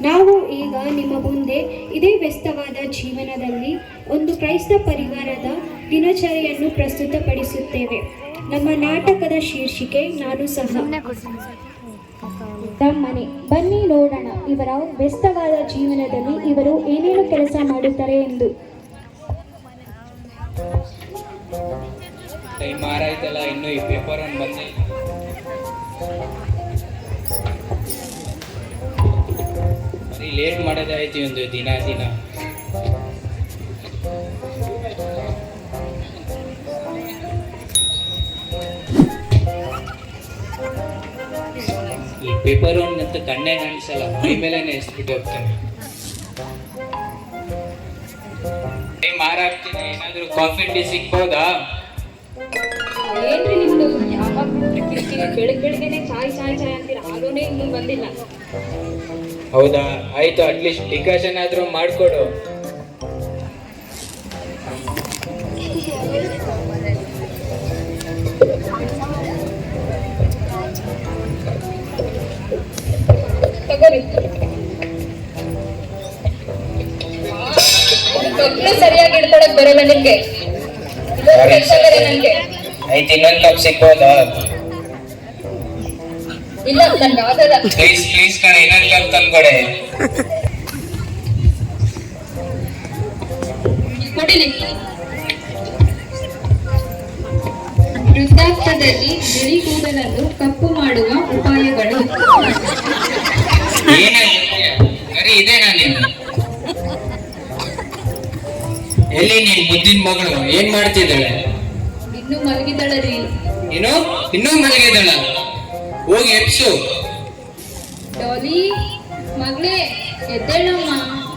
ನಾವು ಈಗ ನಿಮ್ಮ ಮುಂದೆ ಇದೇ ವ್ಯಸ್ತವಾದ ಜೀವನದಲ್ಲಿ ಒಂದು ಕ್ರೈಸ್ತ ಪರಿವಾರದ ದಿನಚರಿಯನ್ನು ಪ್ರಸ್ತುತಪಡಿಸುತ್ತೇವೆ. ನಮ್ಮ ನಾಟಕದ ಶೀರ್ಷಿಕೆ ನಾನು ಸಹ ನಮ್ಮನೆ. ಬನ್ನಿ ನೋಡೋಣ ಇವರ ವ್ಯಸ್ತವಾದ ಜೀವನದಲ್ಲಿ ಇವರು ಏನೇನು ಕೆಲಸ ಮಾಡುತ್ತಾರೆ ಎಂದು. ಟೈಮ್ ಆರಾಯ್ತಲ್ಲ, ಇನ್ನು ಈ ಪೇಪರ್ ಒಂದು ಬಂದಿಲ್ಲ. ಬರೀ ಲೇಟ್ ಮಾಡೋದಾಯ್ತು ಒಂದು ದಿನ. ಈ ಪೇಪರ್ ಒಂದಂತೂ ಕಣ್ಣೇ ಕಾಣಿಸಲ್ಲ, ಮೈ ಮೇಲೆ ಎಸ್ಬಿಟ್ಟು ಹೋಗ್ತಾನೆ. ಟೈಮ್ ಆರಾಗ್ತೀನಿ, ಏನಾದರೂ ಕಾಫಿ ಟೀ ಸಿಗ್ಬೋದಾ? ಏನ್ರಿ ನಿಮ್ದು ಯಾವಾಗ ಬೆಳಗ್ಗೆನೆ ಚಾಯ್ ಅಂತೀರ, ಆಲೂನೇ ಇನ್ನೂ ಬಂದಿಲ್ಲ. ಹೌದಾ, ಆಯ್ತು, ಅಟ್ಲೀಸ್ಟ್ ಡಿಕಾಷನ್ ಆದ್ರೂ ಮಾಡ್ಕೊಡು. ತಗೋರಿ. ಸರಿಯಾಗಿ ಇಡ್ಕೊಳಕ್ ಬರಲ್ಲ ನಿಮ್ಗೆ, ಕೆಲಸ ಬೇರೆ ನನ್ಗೆ. ಆಯ್ತು, ಇನ್ನೊಂದು ಕಪ್ ಸಿಗ್ಬೋದಾ? ಇಲ್ಲ, ನನ್ಗೆ ಆಗಲ್ಲ. ಪ್ಲೀಸ್ ಕಣ, ಇನ್ನೊಂದು ಕಪ್ ತಂದ್ಕೊಡೆ. ಕೊಡಿಲಿ. ವೃದ್ಧಾಪ್ಯದಲ್ಲಿ ಬಿಳಿ ಕೂದಲನ್ನು ಕಪ್ಪು ಮಾಡುವ ಉಪಾಯಗಳು. ಬರೀ ಇದೇನಾ ನೀನು? ಎಲ್ಲಿ ನೀನ್ ಮುದ್ದಿನ ಮಗಳು ಏನ್ ಮಾಡ್ತಿದ್ದಾಳೆ? ಇನ್ನೂ ಮಲಗಿದಳರಿ. ಇನ್ನೂ ಮಲಗಿದ್ದಾಳ? ಹೋಗಿ ಎಪ್ಸು. ಡಾಲಿ ಮಗಳೇ, ಎದ್ದೇಳಮ್ಮ,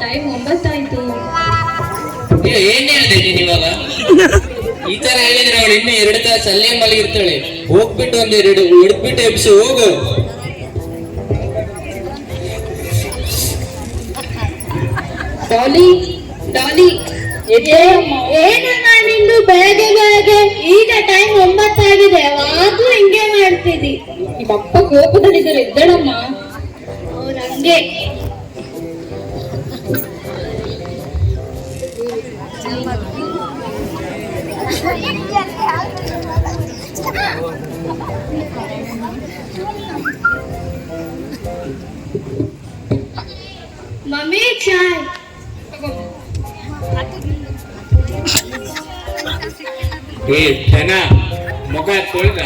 ಟೈಮ್ 9 ಆಯ್ತು. ಏನ್ ಹೇಳ್ದೆ ನೀನ್ ಇವಾಗ? ಈ ತರ ಹೇಳಿದ್ರೆ ಅವಳು ಇನ್ನು 2 ತಾಸು ಅಲ್ಲೇ ಮಲಗಿರ್ತಾಳೆ. ಹೋಗ್ಬಿಟ್ಟು ಒಂದೆರಡು ಹಿಡ್ಬಿಟ್ಟು ಎಪ್ಸು, ಹೋಗು. ಡಾಲಿ ಏನಮ್ಮ ನಿಂದು ಬೆಳಗ್ಗೆ ಈಗ ಟೈಮ್ 9 ಆಗಿದೆ, ಯಾವಾಗ್ಲೂ ಹಿಂಗೆ ಮಾಡ್ತಿದ್ದಿ. ನಿಮ್ಮಪ್ಪ ಕೋಪದಲ್ಲಿದ್ದಾರೆ, ಎದ್ದೇಳಮ್ಮ. ಅವ್ರ ಹಂಗೆ. ಮಮ್ಮಿ ಚಾಯ್. ಜನ ಮುಖ ತೊಳ್ದ,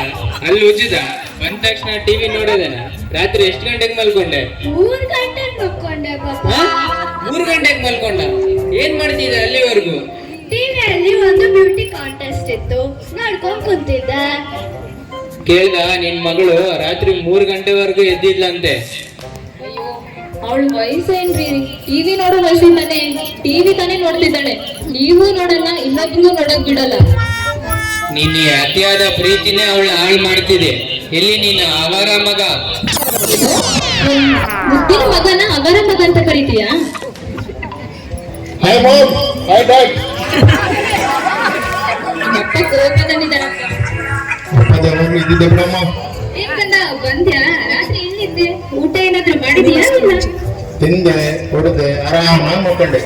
ಅಲ್ಲಿ ಉಜ್ಜಿದ, ಬಂದ ತಕ್ಷಣ ಟಿವಿ ನೋಡೋದನ. ರಾತ್ರಿ ಎಷ್ಟು ಗಂಟೆಗೆ ಮಲ್ಕೊಂಡೆ? 3 ಗಂಟೆಗೆ ಮಲ್ಕೊಂಡೆ ಪಾಪ. 3 ಗಂಟೆಗೆ ಮಲ್ಕೊಂಡ? ಏನ್ ಮಾಡ್ತಿದ್ದೆ ಅಲ್ಲಿವರೆಗೂ? ಟಿವಿಯಲ್ಲಿ ಒಂದು ಬ್ಯೂಟಿ ಕಾಂಟೆಸ್ಟ್ ಇತ್ತು, ನೋಡ್ಕೊಂಡ್ ಕುಂತಿದ್ದೆ. ಕೇಳ್ದ ನಿನ್ ಮಗಳು ರಾತ್ರಿ 3 ಗಂಟೆವರೆಗೂ ಎದ್ದಿದ್ಲಂತೆ. ಅಯ್ಯೋ, ಅವಳು ವಯಸ್ಸೇನ್ರಿ, ಟಿವಿ ನೋಡೋ ವಯಸ್ಸಿಂದಾನೆ ಟಿವಿ ತಾನೇ ನೋಡ್ತಿದ್ದಾಳೆ. ನೀವು ನೋಡಲ್ಲ, ಇನ್ನೊಬ್ಬಂಗೂ ನೋಡಕ್ ಬಿಡಲ್ಲ. ನೀನ್ ಈ ಅತಿಯಾದ ಪ್ರೀತಿನೇ ಅವಳು ಹಾಳು ಮಾಡ್ತಿದೆ. ಎಲ್ಲಿ ನೀನು ಅವರ ಮಗ? ಮುದ್ದಿನ ಮಗನ ಅವರ ಮಗ ಅಂತ ಕರಿತೀಯಾ? ಅಪ್ಪ ಕೋಪದಲ್ಲಿದ್ದಾರಪ್ಪ. ಏಕಂದ ಬಂದ್ಯಾ? ರಾತ್ರಿ ಎಲ್ಲಿದ್ದೆ? ಊಟ ಏನಾದ್ರೂ ಮಾಡಿದ್ಯಾ? ತಿಂದೆ, ಹೊಡೆದೆ, ಆರಾಮಾಗಿ ಮಲ್ಕೊಂಡೆ.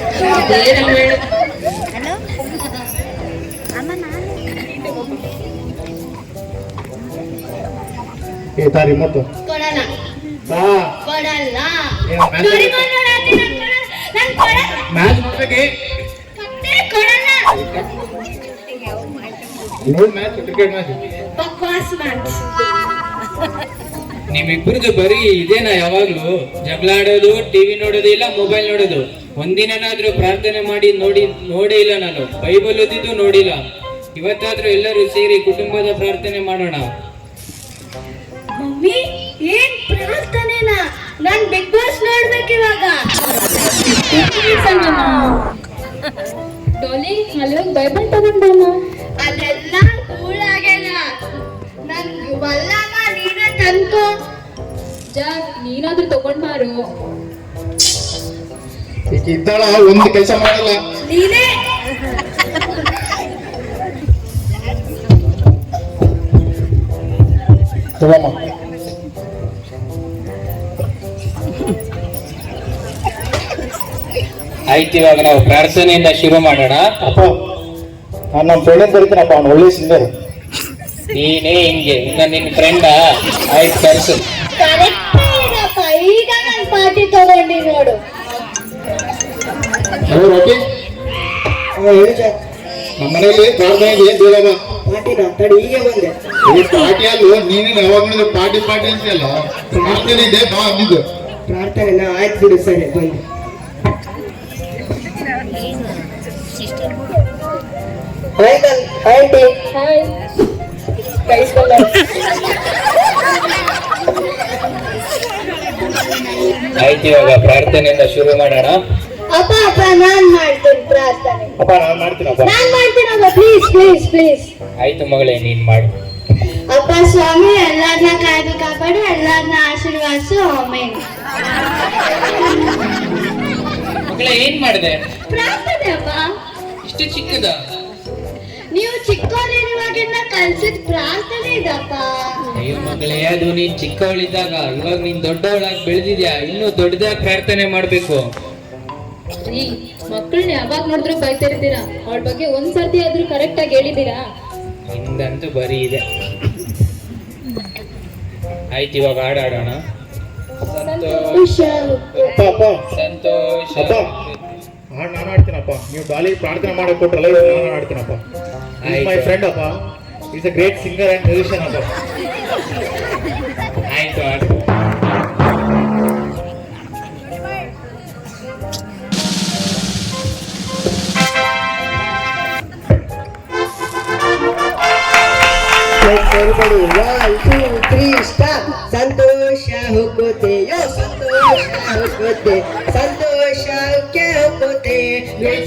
ಏ ತಾ ರಿಮೋಟ್ ಕೊಡಲ್ಲ. ಮ್ಯಾಚ್ ನೋಡ್ಬೇಕೆ? Match, cricket match. ನಿಮ್ಮಿಬ್ಬರದು ಬರೀ ಇದೇನಾ? ಯಾವಾಗ್ಲೂ ಜಗಳ ಆಡೋದು, ಟಿವಿ ನೋಡೋದು ಇಲ್ಲ, ಮೊಬೈಲ್ ನೋಡೋದು. ಒಂದಿನಾದ್ರೂ ಪ್ರಾರ್ಥನೆ ಮಾಡಿ ನೋಡೇ ಇಲ್ಲ ನಾನು. ಬೈಬಲ್ ಓದಿದ್ದು ನೋಡಿಲ್ಲ. ಇವತ್ತಾದ್ರೂ ಎಲ್ಲರೂ ಸೇರಿ ಕುಟುಂಬದ ಪ್ರಾರ್ಥನೆ ಮಾಡೋಣ. ಮಮ್ಮಿ, ಏನ್ ಪ್ರಾರ್ಥನೆನಾ? ನಾನ್ ಬಿಗ್ ಬಾಸ್ ನೋಡ್ಬೇಕಿವಾಗ. ಡಾಲಿ, ಅಲ್ಲಿ ಬೈಬಲ್ ತಗೊಂಡಮ್ಮ. ಅದೆಲ್ಲ ಕೂಳಾಗೆಲ್ಲ ನನ್ ಬಲ್ಲಮ್ಮ, ನೀನೇ ತಂದ್ಕೋ. ನೀನಾದ್ರೂ ತಗೊಂಡ್ಬಾರು. ಈಗ ಇದ್ದಾಳ, ಒಂದು ಕೆಲಸ ಮಾಡಲ್ಲ. ನೀನೇ ತಗೊಮ್ಮ. ಆಯ್ತು, ಇವಾಗ ನಾವು ಪ್ರಾರ್ಥನೆಯಿಂದ ಶುರು ಮಾಡೋಣ. ಅಪ್ಪ ನಾನು ನಮ್ಮ ಫ್ರೆಂಡ್ ಕರಿತೀನಪ್ಪ, ಅವ್ನು ಒಳ್ಳೆ ಸಿಂಗರ್. ನೀನೇ ಹಿಂಗೆ ಇನ್ನ ನಿನ್ ಫ್ರೆಂಡ? ಆಯ್ತು ಕರ್ಸು. ಈಗ ನಾನು ಪಾರ್ಟಿ ತಗೊಂಡಿ ನೋಡು. ಹಲೋ ರೋಟಿ, ನಮ್ಮ ಮನೆಯಲ್ಲಿ ಪ್ರಾರ್ಥನೆಗೆ ದೇವಮ್ಮ ತಡಿ ಹೀಗೆ ಬಂದೆ. ಈ ಪಾರ್ಟಿ ಅಲ್ಲೂ ನೀನೇನು ಯಾವಾಗ ನೋಡಿದ್ರೆ ಪಾರ್ಟಿ ಪಾರ್ಟಿ ಅಂತೆಲ್ಲ. ಪ್ರಾರ್ಥನೆ ಇದೆ ಬಾ ಅಂದಿದ್ದು. ಪ್ರಾರ್ಥನೆ ಆಯ್ತು ಬಿಡು, ಸರಿ ಬಂದೆ. ಅಂಕಲ್, ಆಂಟಿ, ಆಯ್ತು, ಇವಾಗ ಪ್ರಾರ್ಥನೆಯಿಂದ ಶುರು ಮಾಡೋಣ. ಅಪ್ಪ ಅಪ್ಪ ನಾನ್ ಮಾಡ್ತೀನಿ ಪ್ರಾರ್ಥನೆ. ಅಪ್ಪ ನಾನು ಮಾಡ್ತೀನಪ್ಪ. ನಾನ್ ಮಾಡ್ತೀನಪ್ಪ, ಪ್ಲೀಸ್ ಪ್ಲೀಸ್ ಪ್ಲೀಸ್. ಆಯ್ತು ಮಗಳೇ, ನೀನ್ ಮಾಡು. ಅಪ್ಪ ಸ್ವಾಮಿ ಎಲ್ಲಾರನ್ನ ಕಾಯ್ದು ಕಾಪಾಡು, ಎಲ್ಲಾರನ್ನ ಆಶೀರ್ವಾದಿಸು, ಆಮೇನ್. ಮಗಳೇ ಏನ್ ಮಾಡಿದೆ? ಪ್ರಾರ್ಥನೆ ಅಪ್ಪ. ಇಷ್ಟು ಚಿಕ್ಕದ? ನೀವು ಚಿಕ್ಕವರಿರುವಾಗಿಂದ ಕಲ್ಸಿದ ಪ್ರಾರ್ಥನೆ ಇದಪ್ಪ. ಅಯ್ಯೋ ಮಗಳೇ, ಅದು ನೀನ್ ಚಿಕ್ಕವಳಿದ್ದಾಗ. ಇವಾಗ ನೀನ್ ದೊಡ್ಡವಳಾಗಿ ಬೆಳೆದಿದ್ಯಾ, ಇನ್ನೂ ದೊಡ್ಡದಾಗಿ ಪ್ರಾರ್ಥನೆ ಮಾಡ್ಬೇಕು. ರೀ, ಮಕ್ಕಳನ್ನ ಯಾವಾಗ ನೋಡಿದ್ರು ಬೈತಿರ್ತೀರಾ, ಅವಳ ಬಗ್ಗೆ ಒಂದ್ಸರ್ತಿ ಆದ್ರೂ ಕರೆಕ್ಟ್ ಆಗಿ ಹೇಳಿದೀರಾ? ನಿಂದಂತೂ ಬರೀ ಇದೆ. ಆಯ್ತು, ಇವಾಗ ಹಾಡಾಡೋಣ. ಸಂತೋಷ ಅಪ್ಪ ಅಪ್ಪ ಸಂತೋಷ. ಅಪ್ಪ ಹಾಡು ನಾನು ಆಡ್ತೀನಪ್ಪ. ನೀವು ಡಾಲಿ ಪ್ರಾರ್ಥನೆ ಮಾಡಕ್ ಕೊಟ್ರಲ್ಲ, ಇವಾಗ ನಾನು ಆಡ್ತೀನಪ್ಪ. ಮೈ ಫ್ರೆಂಡ್ ಅಪ್ಪ, is a great singer and musician ಅಪ್ಪ. ಆಯ್ತು ಹಾಡು. Everybody, 1, 2, 3, start. Santhosh ಹೋಗೋತೆ, yo Santhosh ಹೋಗೋತೆ, Santhosh ಹೋಗೋತೆ.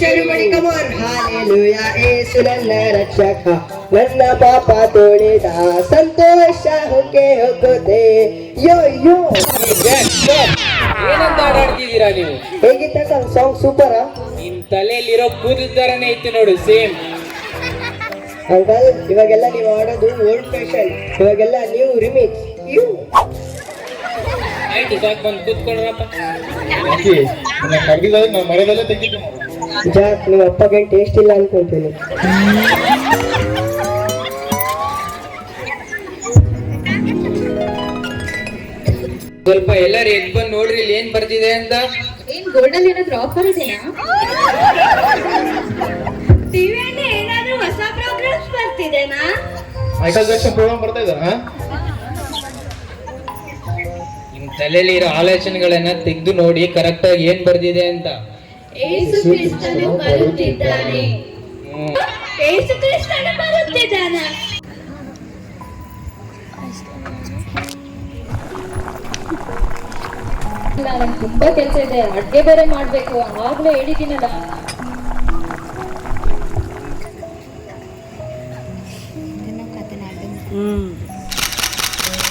Everybody, come on, hallelujah. ಯೇಸು ನನ್ನ ರಕ್ಷಕ, ನನ್ನ ಪಾಪ ತೊಳೆದ, ಸಂತೋಷ ಹೋಗೋತೆ. ಯೋ ಯೋ, ಏನಂತ ಹಾಡಾಡ್ತಿದ್ದೀರಾ ನೀವು? ಹೇಗಿತ್ತ ಸಾಂಗ್? ಸೂಪರಾ? ನಿನ್ ತಲೆಯಲ್ಲಿರೋ ಕೂದಲು ತರನೇ ಇತ್ತು ನೋಡು, ಸೇಮ್. ಅಂಕಲ್, ಇವಾಗೆಲ್ಲ ನೀವು ಆಡೋದು ಓಲ್ಡ್ ಫ್ಯಾಷನ್, ಇವಾಗೆಲ್ಲ ನೀವು ರಿಮಿಕ್ಸ್. ಆಯ್ತು, ಸಾಕು, ಬಂದು ಕೂತ್ಕೊಳ್ರಪ್ಪ. ನನ್ನ ಕರ್ಗಿದಾಗ ನಾನು ಮರದಲ್ಲೇ ತೆಗಿತೀನಿ. ಜಾಕ್, ನಿಮ್ಮ ಅಪ್ಪಗೆ ಟೇಸ್ಟ್ ಇಲ್ಲ ಅನ್ಕೊಂತೀನಿ. ಸ್ವಲ್ಪ ಎಲ್ಲರೂ ಎದ್ ಬಂದು ನೋಡ್ರಿ, ಇಲ್ಲಿ ಏನ್ ಬರ್ತಿದೆ ಅಂತ. ಏನ್ ಗೋಲ್ಡಲ್ಲಿ ಏನಾದ್ರು ಆಫರ್ ಇದೆನಾ? ಟಿವಿಯಲ್ಲಿ ಏನಾದ್ರೂ ಹೊಸ ಪ್ರೋಗ್ರಾಮ್ಸ್ ಬರ್ತಿದೆನಾ? ಮೈಕಲ್ ಜಾಕ್ಸನ್ ಪ್ರೋಗ್ರಾಮ್ ಬರ್ತಾ ಇದ್ದಾರಾ? ನಿಮ್ ತಲೆಯಲ್ಲಿರೋ ಆಲೋಚನೆಗಳನ್ನ ತೆಗೆದು ನೋಡಿ ಕರೆಕ್ಟ್ ಆಗಿ ಏನ್ ಬರ್ದಿದೆ ಅಂತ. ಯೇಸು ಕ್ರಿಸ್ತನು ಬರುತ್ತಿದ್ದಾನೆ. ಹ್ಮ್. ಯೇಸು ಕ್ರಿಸ್ತನು ಬರುತ್ತಿದ್ದಾನೆ. ಇಲ್ಲ, ನಂಗೆ ತುಂಬಾ ಕೆಲಸ ಇದೆ, ಅಡ್ಗೆ ಬೇರೆ ಮಾಡ್ಬೇಕು. ಆಗ್ಲೇ ಹೇಳಿದ್ದೀನಲ್ಲ.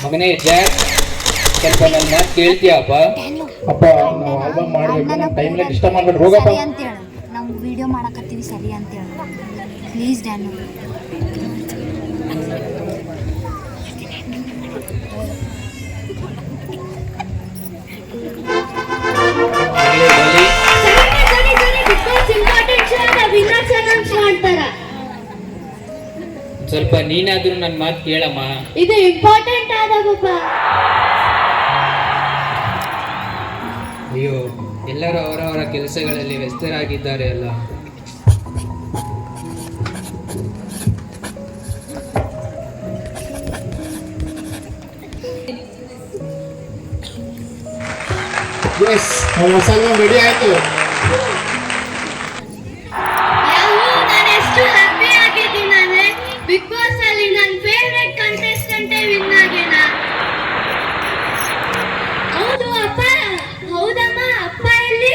ಮಗನೇ ಜಾಕ್, ಸ್ವಲ್ಪ ನನ್ನ ಮಾತು ಕೇಳ್ತೀಯಪ್ಪ? ಅಪ್ಪ ನಾವು ಆಲ್ಬಮ್ ಮಾಡ್ಬೇಕು, ನಮ್ಮ ಟೈಮ್ನ ಡಿಸ್ಟರ್ಬ್ ಮಾಡ್ಬಿಟ್ಟು ಹೋಗಪ್ಪ. ಸರಿ ಅಂತ ಹೇಳು, ನಾವು ವಿಡಿಯೋ ಮಾಡಕತ್ತೀವಿ, ಸರಿ ಅಂತ ಹೇಳು ಪ್ಲೀಸ್ ಡ್ಯಾನು. ಮಗಳೇ ಬಲಿ. ಸ್ವಲ್ಪ ನೀನಾದ್ರೂ ನನ್ನ ಮಾತು ಕೇಳಮ್ಮ. ಇದು ಇಂಪಾರ್ಟೆಂಟ್ ಆದಪ್ಪ. ಅಯ್ಯೋ, ಎಲ್ಲರೂ ಅವರವರ ಕೆಲಸಗಳಲ್ಲಿ ವ್ಯಸ್ತರಾಗಿದ್ದಾರೆ ಅಲ್ಲ. ಎಸ್, ನಮ್ಮ ಹೊಸ ರೆಡಿ ಆಯ್ತು. ನಾನು ಎಷ್ಟು ಹ್ಯಾಪಿ ಆಗಿದ್ದೀನಿ ಅಂದ್ರೆ ಬಿಗ್ ಬಾಸ್ ಅಲ್ಲಿ ನನ್ನ ಫೇವರೇಟ್ ಕಂಟೆಸ್ಟೆಂಟ್ ವಿನ್ ಆಗ್ಯಾನ. ಹೌದು ಅಪ್ಪ, ಹೌದಮ್ಮ. ಅಪ್ಪ ಎಲ್ಲಿ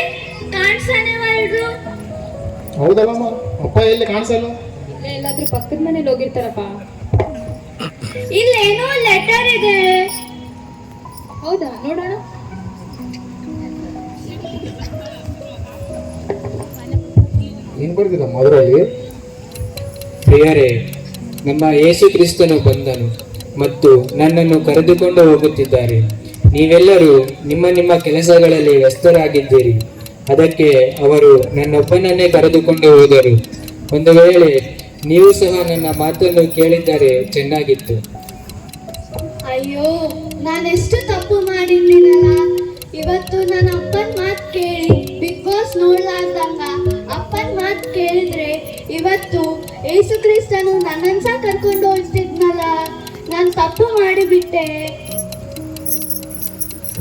ಕಾಣಿಸಲ್ವಲ್ರು? ಹೌದಲ್ಲಮ್ಮ, ಅಪ್ಪ ಎಲ್ಲಿ ಕಾಣಿಸಲ್ಲ? ಇಲ್ಲೇ ಎಲ್ಲಾದ್ರೂ ಪಕ್ಕದ ಮನೇಲಿ ಹೋಗಿರ್ತಾರಪ್ಪ. ಇಲ್ಲೇನೋ ಲೆಟರ್ ಇದೆ. ಹೌದಾ, ನೋಡೋಣ. ಏನ್ ಬರ್ತಿದ್ದಮ್ಮ ಅದರಲ್ಲಿ? ಪ್ರಿಯರೇ, ನಮ್ಮ ಯೇಸು ಕ್ರಿಸ್ತನು ಬಂದನು ಮತ್ತು ನನ್ನನ್ನು ಕರೆದುಕೊಂಡು ಹೋಗುತ್ತಿದ್ದಾರೆ. ನೀವೆಲ್ಲರೂ ನಿಮ್ಮ ನಿಮ್ಮ ಕೆಲಸಗಳಲ್ಲಿ ವ್ಯಸ್ತರಾಗಿದ್ದೀರಿ. ಅದಕ್ಕೆ ಅವರು ನನ್ನೊಬ್ಬನನ್ನೇ ಕರೆದುಕೊಂಡು ಹೋದರು. ಒಂದು ವೇಳೆ ನೀವು ಸಹ ನನ್ನ ಮಾತನ್ನು ಕೇಳಿದ್ದರೆ ಚೆನ್ನಾಗಿತ್ತು. ಅಯ್ಯೋ, ನಾನೆಷ್ಟು ತಪ್ಪು ಮಾಡಿದ್ದೀನಲ್ಲ. ಇವತ್ತು ನನ್ನ ಅಪ್ಪನ ಮಾತು ಕೇಳಿ ಬಿಗ್ ಬಾಸ್ ನೋಡ್ಲಾರ್ದಂಗ ಅಪ್ಪನ ಮಾತು ಕೇಳಿದ್ರೆ ಇವತ್ತು ಯೇಸು ಕ್ರಿಸ್ತನು ನನ್ನನ್ನು ಸಹ ಕರ್ಕೊಂಡು ಹೋಗ್ತಿದ್ನಲ್ಲ. ನಾನು ತಪ್ಪು ಮಾಡಿಬಿಟ್ಟೆ.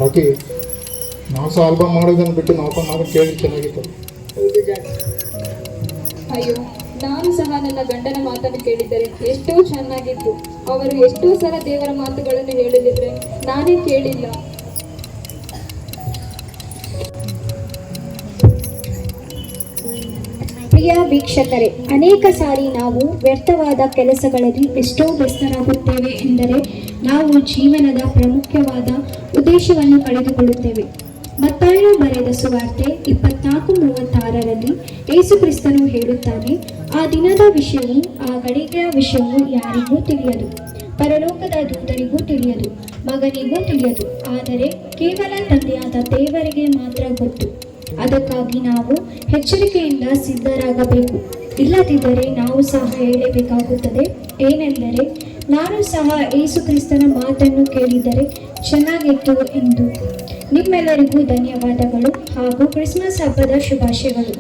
ಓಕೆ, ನಾವು ಸಹ ಆಲ್ಬಮ್ ಮಾಡೋದನ್ನು ಬಿಟ್ಟು ನಾವು ಮಾತ್ರ ಕೇಳಿ ಚೆನ್ನಾಗಿತ್ತು. ಅಯ್ಯೋ, ನಾನು ಸಹ ನನ್ನ ಗಂಡನ ಮಾತನ್ನು ಕೇಳಿದ್ದರೆ ಎಷ್ಟೋ ಚೆನ್ನಾಗಿತ್ತು. ಅವರು ಎಷ್ಟೋ ಸಲ ದೇವರ ಮಾತುಗಳನ್ನು ಹೇಳಿದ್ರೆ ನಾನೇ ಕೇಳಿಲ್ಲ. ಪ್ರಿಯ ವೀಕ್ಷಕರೇ, ಅನೇಕ ಸಾರಿ ನಾವು ವ್ಯರ್ಥವಾದ ಕೆಲಸಗಳಲ್ಲಿ ಎಷ್ಟೋ ವ್ಯಸ್ತರಾಗುತ್ತೇವೆ ಎಂದರೆ ನಾವು ಜೀವನದ ಪ್ರಮುಖವಾದ ಉದ್ದೇಶವನ್ನು ಕಳೆದುಕೊಳ್ಳುತ್ತೇವೆ. ಮತ್ತಾಯನು ಬರೆದ ಸುವಾರ್ತೆ 24:36ರಲ್ಲಿ ಯೇಸು ಕ್ರಿಸ್ತನು ಹೇಳುತ್ತಾನೆ, ಆ ದಿನದ ವಿಷಯವೂ ಆ ಗಳಿಗೆಯ ವಿಷಯವೂ ಯಾರಿಗೂ ತಿಳಿಯದು, ಪರಲೋಕದ ದೂತರಿಗೂ ತಿಳಿಯದು, ಮಗನಿಗೂ ತಿಳಿಯದು, ಆದರೆ ಕೇವಲ ತಂದೆಯಾದ ದೇವರಿಗೆ ಮಾತ್ರ ಗೊತ್ತು. ಅದಕ್ಕಾಗಿ ನಾವು ಎಚ್ಚರಿಕೆಯಿಂದ ಸಿದ್ಧರಾಗಬೇಕು. ಇಲ್ಲದಿದ್ದರೆ ನಾವು ಸಹ ಹೇಳಬೇಕಾಗುತ್ತದೆ, ಏನೆಂದರೆ ನಾನು ಸಹ ಯೇಸು ಕ್ರಿಸ್ತನ ಮಾತನ್ನು ಕೇಳಿದರೆ ಚೆನ್ನಾಗಿತ್ತು ಎಂದು. ನಿಮ್ಮೆಲ್ಲರಿಗೂ ಧನ್ಯವಾದಗಳು ಹಾಗೂ ಕ್ರಿಸ್ಮಸ್ ಹಬ್ಬದ ಶುಭಾಶಯಗಳು.